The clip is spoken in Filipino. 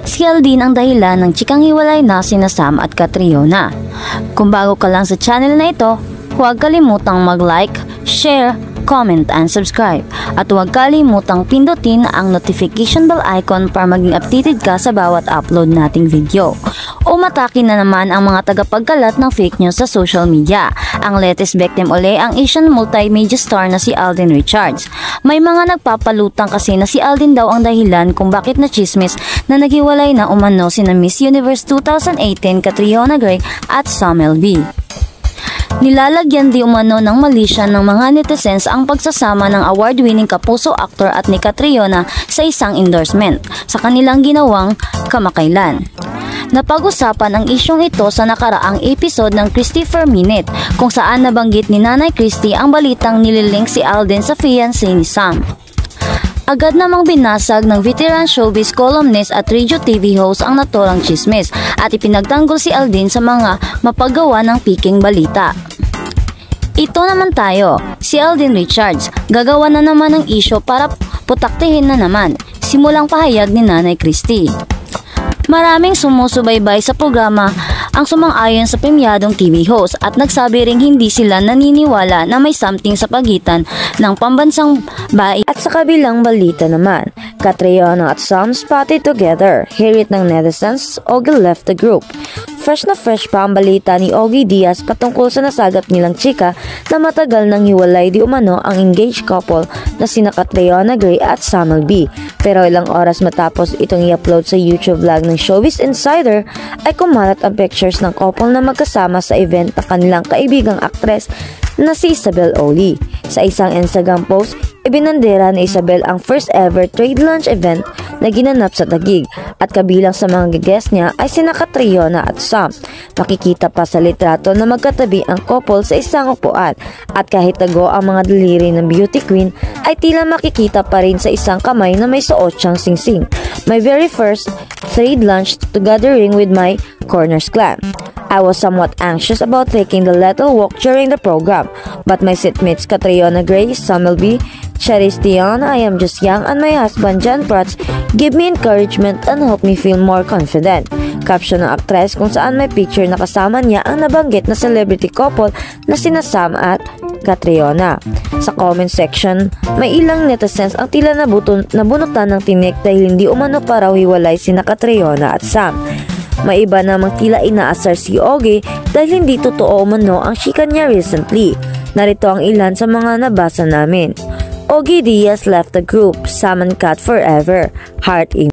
Si Aldin ang dahilan ng chikang hiwalay na sina Sam at Catriona. Kung bago ka lang sa channel na ito, huwag kalimutang mag-like, share, comment and subscribe. At huwag kalimutang pindutin ang notification bell icon para maging updated ka sa bawat upload nating video. Umatake na naman ang mga tagapagkalat ng fake news sa social media. Ang latest victim uli ang Asian multimedia star na si Alden Richards. May mga nagpapalutang kasi na si Alden daw ang dahilan kung bakit na chismis na naghiwalay na umano sina Miss Universe 2018 Catriona Gray at Sam LB. Nilalagyan di umano ng malisya ng mga netizens ang pagsasama ng award-winning kapuso actor at ni Catriona sa isang endorsement sa kanilang ginawang kamakailan. Napag-usapan ang isyong ito sa nakaraang episode ng Christopher Minute kung saan nabanggit ni Nanay Christy ang balitang nililink si Alden sa fiancé ni Sam. Agad namang binasag ng veteran showbiz columnist at radio TV host ang naturang chismis at ipinagtanggol si Alden sa mga mapagawa ng piking balita. Ito naman tayo, si Alden Richards, gagawa na naman ng isyo para putaktihin na naman, simulang pahayag ni Nanay Christy. Maraming sumusubaybay sa programa ang sumang-ayon sa premyadong TV host at nagsabi ring hindi sila naniniwala na may something sa pagitan ng pambansang bae. At sa kabilang balita naman, Catriona at Sam spotted together. Hear it ng netizens, Ogie left the group. Fresh na fresh pa ang balita ni Ogie Diaz patungkol sa nasagap nilang chika na matagal nang hiwalay di umano ang engaged couple na sina Catriona Gray at Sam LB. Pero ilang oras matapos itong i-upload sa YouTube vlog ng Showbiz Insider ay kumalat ang pictures ng couple na magkasama sa event na kanilang kaibigang aktres na si Isabel Oli. Sa isang Instagram post, ibinandera ni Isabel ang first ever trade lunch event na ginanap sa Taguig at kabilang sa mga guest niya ay sina Catriona at Sam. Makikita pa sa litrato na magkatabi ang couple sa isang upuan at kahit tago ang mga daliri ng beauty queen ay tila makikita pa rin sa isang kamay na may suot siyang singsing. My very first trade lunch to gathering with my Corners clan. I was somewhat anxious about taking the little walk during the program, but my seatmates Catriona Gray, Sam LB, Charis Dion, I am just young, and my husband John Prats give me encouragement and help me feel more confident. Caption ng aktres kung saan may picture na kasama niya ang nabanggit na celebrity couple na sina Sam at Catriona. Sa comment section, may ilang netizens ang tila nabunutan ng tinik dahil hindi umano pa raw hiwalay sina Catriona at Sam. May iba namang tila inaasar si Ogie dahil hindi totoo umano ang chika niya recently. Narito ang ilan sa mga nabasa namin. Ogie Diaz left the group, Sam and Cat forever, heart in